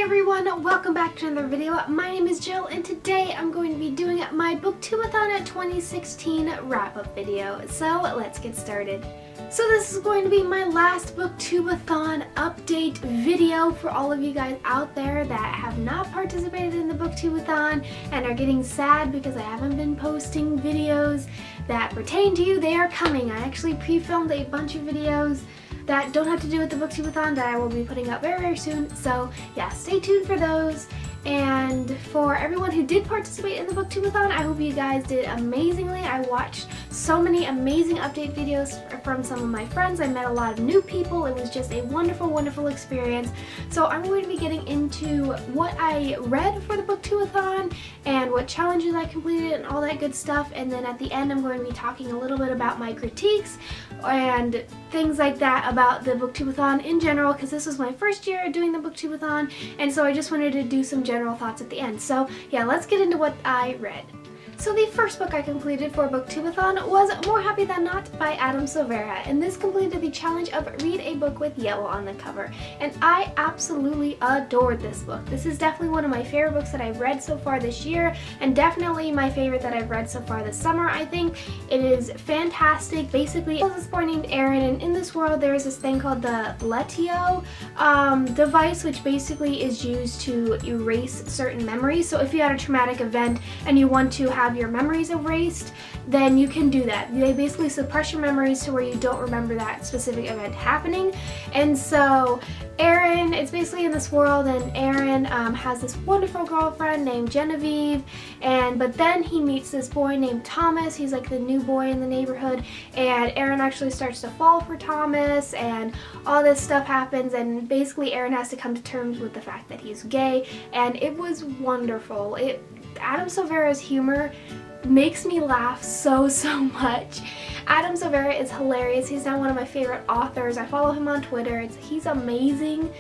everyone, welcome back to another video. My name is Jill and today I'm going to be doing my Booktube-A-Thon 2016 wrap-up video. So let's get started. So this is going to be my last Booktube-A-Thon update video for all of you guys out there that have not participated in the Booktube-A-Thon and are getting sad because I haven't been posting videos that pertain to you. They are coming. I actually pre-filmed a bunch of videos that don't have to do with the Booktube-A-Thon that I will be putting up very, very soon. So yeah, stay tuned for those. And for everyone who did participate in the Booktube-A-Thon, I hope you guys did amazingly. I watched so many amazing update videos from some of my friends. I met a lot of new people. It was just a wonderful, wonderful experience. So I'm going to be getting into what I read for the Booktube-A-Thon and what challenges I completed and all that good stuff. And then at the end, I'm going to be talking a little bit about my critiques and things like that about the Booktube-A-Thon in general, because this was my first year doing the Booktube-A-Thon, and so I just wanted to do some general thoughts at the end. So yeah, let's get into what I read. So the first book I completed for Booktube-A-Thon was More Happy Than Not by Adam Silvera, and this completed the challenge of read a book with yellow on the cover, and I absolutely adored this book. This is definitely one of my favorite books that I've read so far this year, and definitely my favorite that I've read so far this summer, I think. It is fantastic. Basically, there's this boy named Aaron, and in this world there is this thing called the Letio device, which basically is used to erase certain memories. So if you had a traumatic event and you want to have your memories erased, then you can do that. They basically suppress your memories to where you don't remember that specific event happening. And so Aaron, it's basically in this world, and Aaron has this wonderful girlfriend named Genevieve, but then he meets this boy named Thomas. He's like the new boy in the neighborhood, and Aaron actually starts to fall for Thomas, and all this stuff happens, and basically Aaron has to come to terms with the fact that he's gay, and it was wonderful. Adam Silvera's humor makes me laugh so much. Adam Silvera is hilarious. He's now one of my favorite authors. I follow him on Twitter. He's amazing.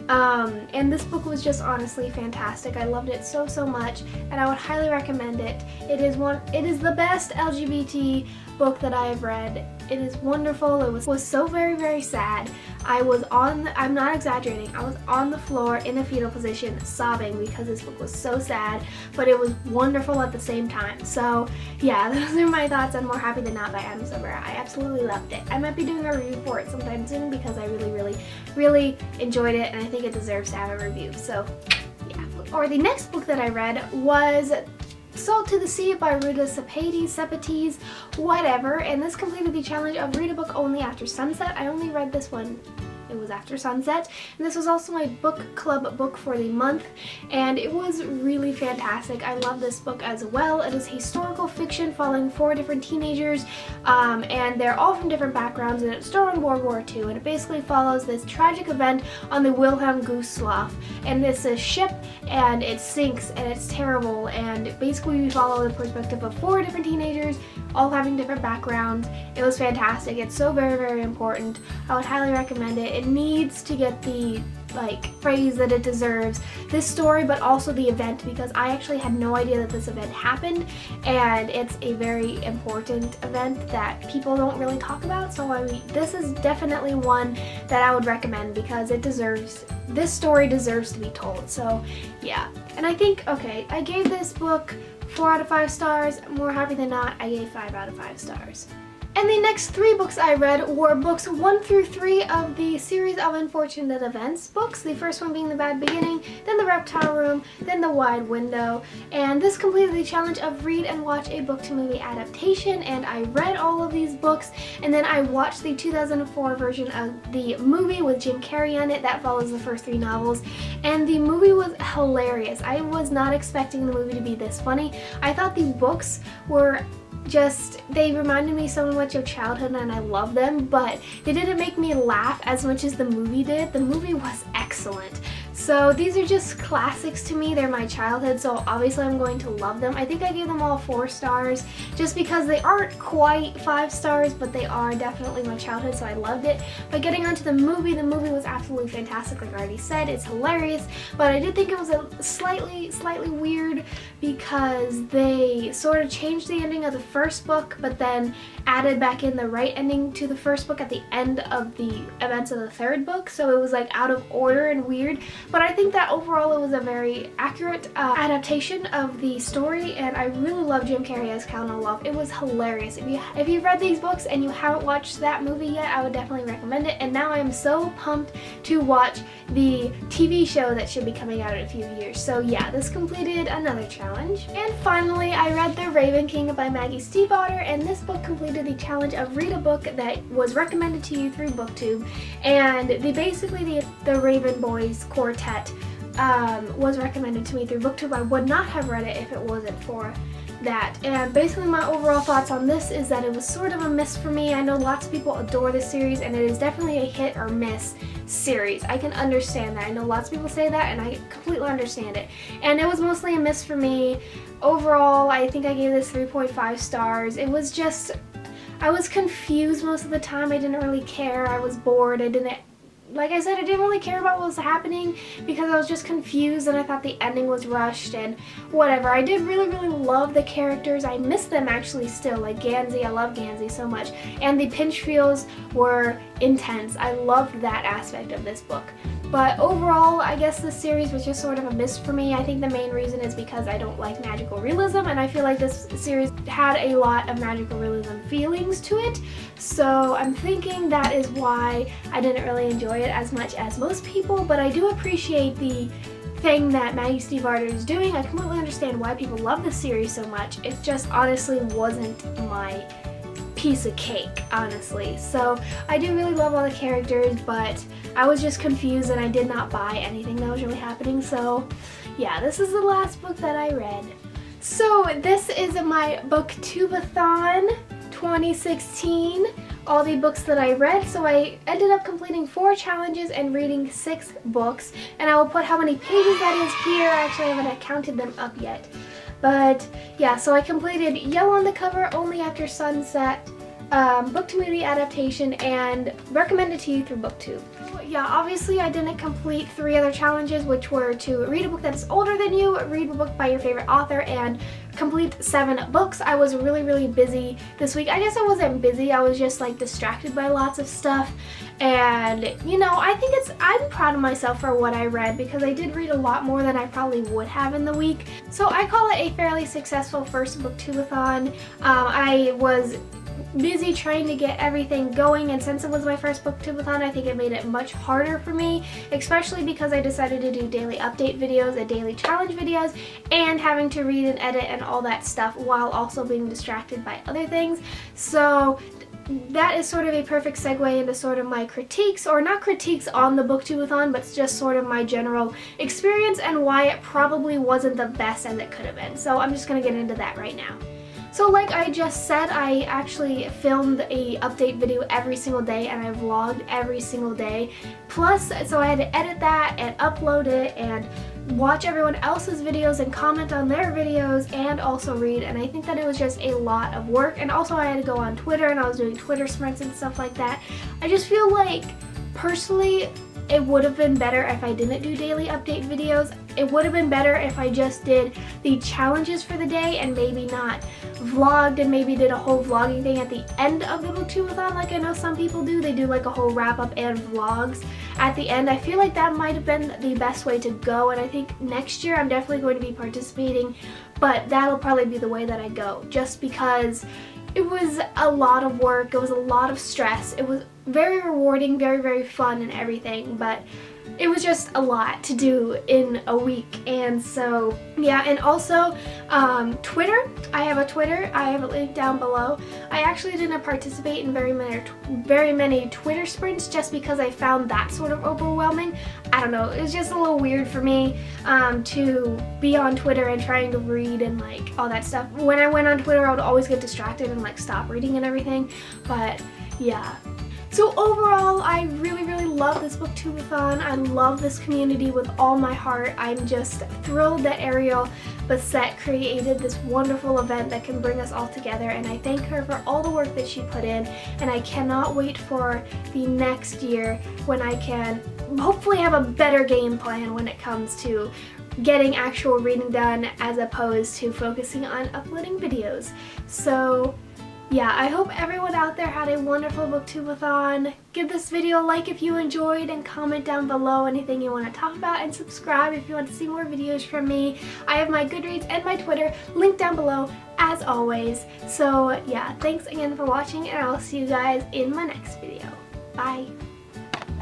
And this book was just honestly fantastic. I loved it so much, and I would highly recommend it. It is the best LGBT book that I have read. It is wonderful. It was so very sad. I'm not exaggerating, I was on the floor in a fetal position sobbing because this book was so sad, but it was wonderful at the same time. So yeah, those are my thoughts on More Happy Than Not by Adam Silvera. I absolutely loved it. I might be doing a review for it sometime soon because I really enjoyed it, and I think it deserves to have a review. So yeah. Or the next book that I read was Salt to the Sea by Ruta Sepetys, whatever, and this completed the challenge of read a book only after sunset. I only read this one. It was after sunset, and this was also my book club book for the month, and it was really fantastic. I love this book as well. It is historical fiction following 4 different teenagers, and they're all from different backgrounds, and it's during World War II, and it basically follows this tragic event on the Wilhelm Gustloff, and this is a ship, and it sinks, and it's terrible, and basically we follow the perspective of 4 different teenagers, all having different backgrounds. It was fantastic. It's so very important. I would highly recommend it. It needs to get the praise that it deserves, this story, but also the event, because I actually had no idea that this event happened, and it's a very important event that people don't really talk about. So I mean, this is definitely one that I would recommend because this story deserves to be told. So yeah, and I think, okay, I gave this book 4 out of 5 stars. More Happy Than Not, I gave 5 out of 5 stars. And the next 3 books I read were books 1 through 3 of the Series of Unfortunate Events books. The first one being The Bad Beginning, then The Reptile Room, then The Wide Window. And this completed the challenge of read and watch a book-to-movie adaptation, and I read all of these books, and then I watched the 2004 version of the movie with Jim Carrey on it that follows the first 3 novels, and the movie was hilarious. I was not expecting the movie to be this funny. I thought the books were they reminded me so much of childhood, and I love them, but they didn't make me laugh as much as the movie did. The movie was excellent. So these are just classics to me. They're my childhood, so obviously I'm going to love them. I think I gave them all 4 stars just because they aren't quite 5 stars, but they are definitely my childhood, so I loved it. But getting onto the movie was absolutely fantastic, like I already said. It's hilarious, but I did think it was a slightly weird because they sort of changed the ending of the first book, but then added back in the right ending to the first book at the end of the events of the third book, so it was like out of order and weird. but I think that overall it was a very accurate adaptation of the story, and I really love Jim Carrey as Count Olaf. It was hilarious. If you've read these books and you haven't watched that movie yet, I would definitely recommend it, and now I am so pumped to watch the TV show that should be coming out in a few years. So yeah, this completed another challenge. And finally, I read The Raven King by Maggie Stiefvater, and this book completed the challenge of read a book that was recommended to you through Booktube, and basically the Raven Boys Quartet was recommended to me through Booktube. I would not have read it if it wasn't for that. And basically my overall thoughts on this is that it was sort of a miss for me. I know lots of people adore this series, and it is definitely a hit or miss series. I can understand that. I know lots of people say that, and I completely understand it. And it was mostly a miss for me. Overall, I think I gave this 3.5 stars. It was just, I was confused most of the time. I didn't really care. I was bored. Like I said, I didn't really care about what was happening because I was just confused, and I thought the ending was rushed and whatever. I did really, really love the characters. I miss them actually still, like Gansey. I love Gansey so much. And the Pinchfields were intense. I loved that aspect of this book. But overall, I guess this series was just sort of a miss for me. I think the main reason is because I don't like magical realism, and I feel like this series had a lot of magical realism feelings to it. So I'm thinking that is why I didn't really enjoy it as much as most people, but I do appreciate the thing that Maggie Stiefvater is doing. I completely understand why people love this series so much. It just honestly wasn't my piece of cake, honestly. So I do really love all the characters, but I was just confused and I did not buy anything that was really happening. So yeah, this is the last book that I read. So this is my Booktube-A-Thon 2016, all the books that I read. So I ended up completing 4 challenges and reading 6 books, and I will put how many pages that is here. Actually, I haven't counted them up yet. But yeah, so I completed Yellow on the Cover, Only After Sunset, book to movie adaptation, and recommended to you through Booktube. Yeah, obviously I didn't complete 3 other challenges, which were to read a book that is older than you, read a book by your favorite author, and complete 7 books. I was really, really busy this week. I guess I wasn't busy, I was just like distracted by lots of stuff. And you know, I'm proud of myself for what I read, because I did read a lot more than I probably would have in the week. So I call it a fairly successful first Booktube-A-Thon. I was busy trying to get everything going, and since it was my first Booktube-A-Thon, I think it made it much harder for me, especially because I decided to do daily update videos and daily challenge videos, and having to read and edit and all that stuff while also being distracted by other things. So that is sort of a perfect segue into sort of my critiques, or not critiques on the Booktube-A-Thon, but just sort of my general experience and why it probably wasn't the best as it could have been. So I'm just going to get into that right now. So like I just said, I actually filmed a update video every single day, and I vlogged every single day. Plus, so I had to edit that and upload it and watch everyone else's videos and comment on their videos and also read, and I think that it was just a lot of work. And also I had to go on Twitter, and I was doing Twitter sprints and stuff like that. I just feel like, personally, it would have been better if I didn't do daily update videos. It would have been better if I just did the challenges for the day and maybe not vlogged and maybe did a whole vlogging thing at the end of the Booktube-A-Thon like I know some people do. They do like a whole wrap up and vlogs at the end. I feel like that might have been the best way to go, and I think next year I'm definitely going to be participating, but that'll probably be the way that I go, just because it was a lot of work, it was a lot of stress. It was very rewarding, very, very fun and everything, but it was just a lot to do in a week. And so yeah, and also Twitter. I have a Twitter. I have it linked down below. I actually didn't participate in very many Twitter sprints just because I found that sort of overwhelming. I don't know, it was just a little weird for me to be on Twitter and trying to read and like all that stuff. When I went on Twitter, I would always get distracted and like stop reading and everything. But yeah. So overall, I really, really love this Booktube-A-Thon. I love this community with all my heart. I'm just thrilled that Ariel Bassett created this wonderful event that can bring us all together, and I thank her for all the work that she put in, and I cannot wait for the next year when I can hopefully have a better game plan when it comes to getting actual reading done as opposed to focusing on uploading videos. So yeah, I hope everyone out there had a wonderful Booktube-A-Thon. Give this video a like if you enjoyed, and comment down below anything you want to talk about, and subscribe if you want to see more videos from me. I have my Goodreads and my Twitter linked down below as always. So yeah, thanks again for watching, and I'll see you guys in my next video. Bye!